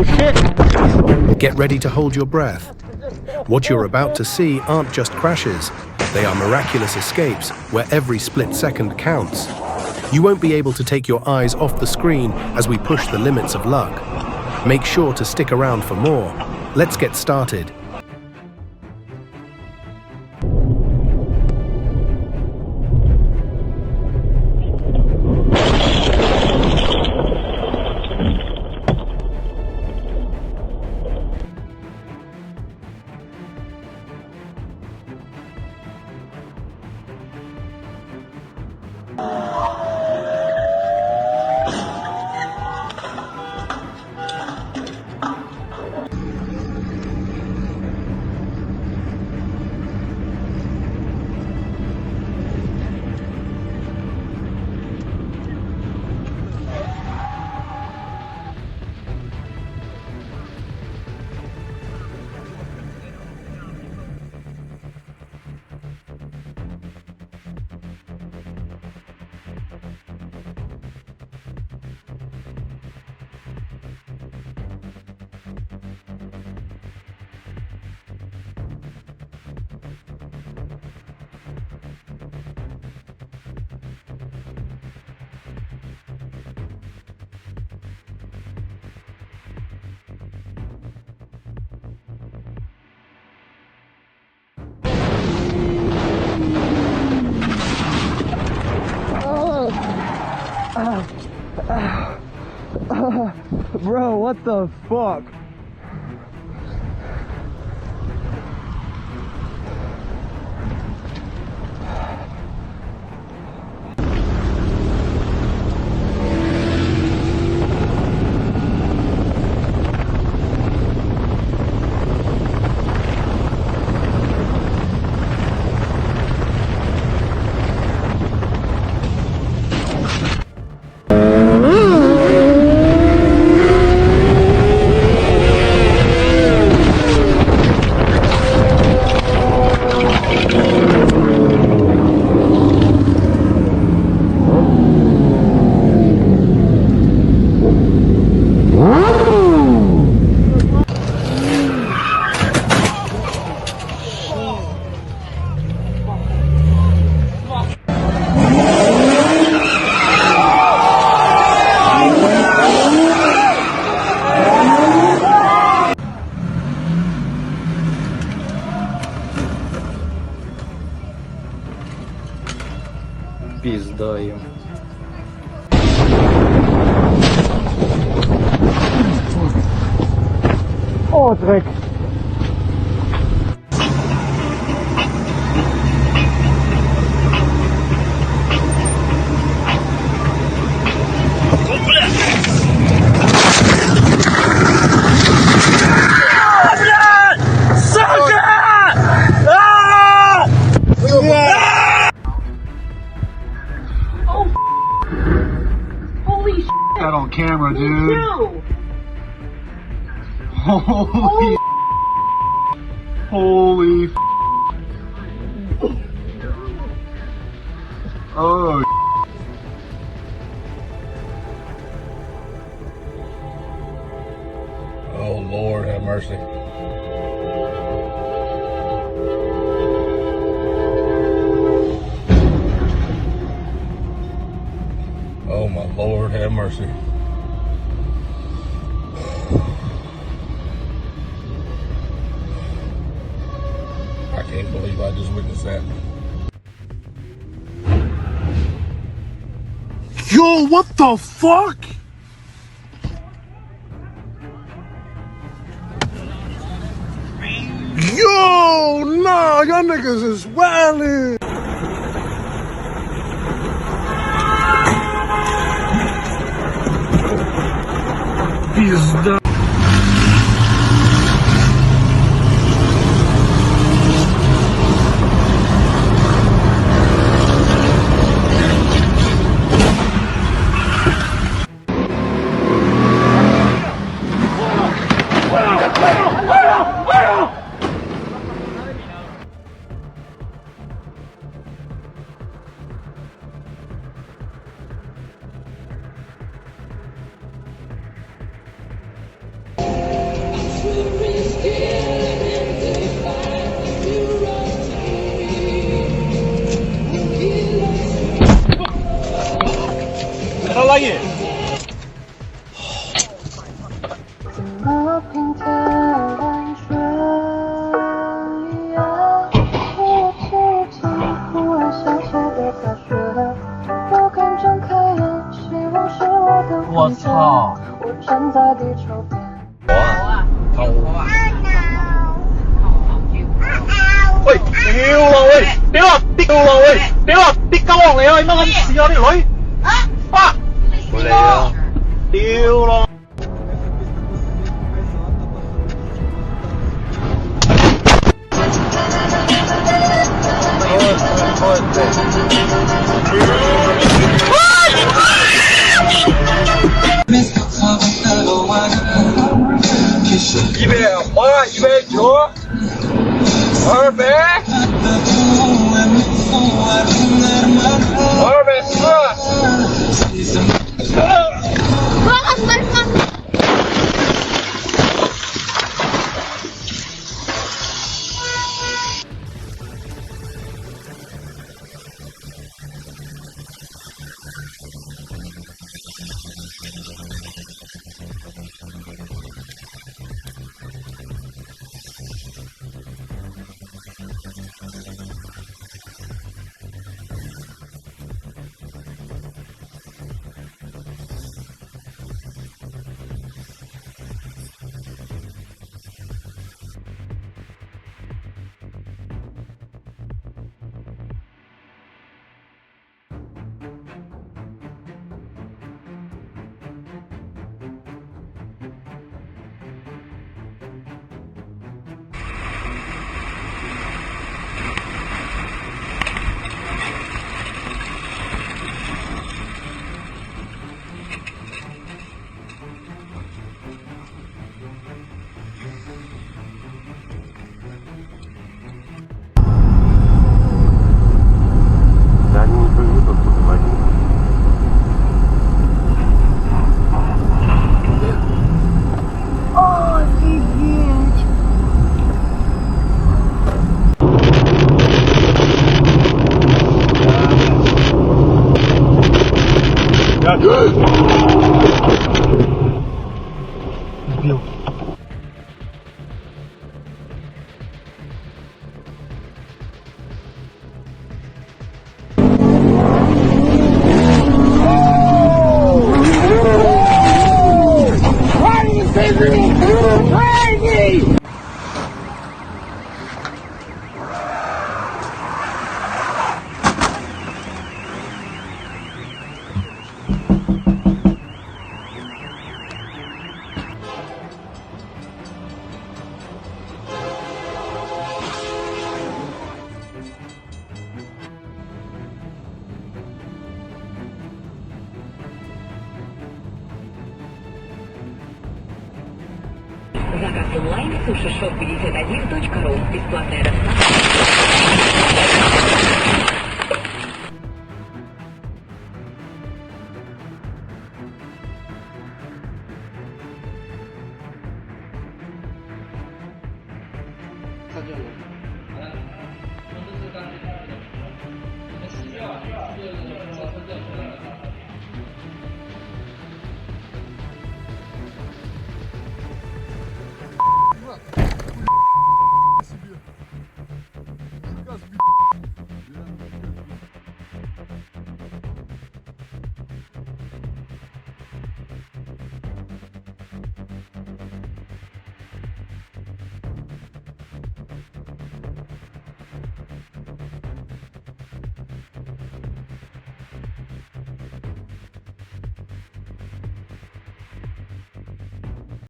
Oh shit! Get ready to hold your breath. What you're about to see aren't just crashes. They are miraculous escapes where every split second counts. You won't be able to take your eyes off the screen as we push the limits of luck. Make sure to stick around for more. Let's get started. Bro, what the fuck? Пизда им. Oh, Dreck! That on camera, dude. Two. Holy, holy. Oh. Oh Lord, have mercy. Oh my Lord, have mercy. I can't believe I just witnessed that. Yo, what the fuck? Yo, nah, y'all niggas is wildin'. Пизда. 发音。怎么平淡完全一样？我记起忽然想起的大学，我敢睁开眼，希望是我的我操！我站在地球边。喂，屌啊喂，屌啊喂，屌啊啲鳩落嚟啊！乜咁事啊啲女？啊！冇嚟啊！屌咯！100花190。200，240。Заказ онлайн сушишоп51.ру. Бесплатная доставка. 사진을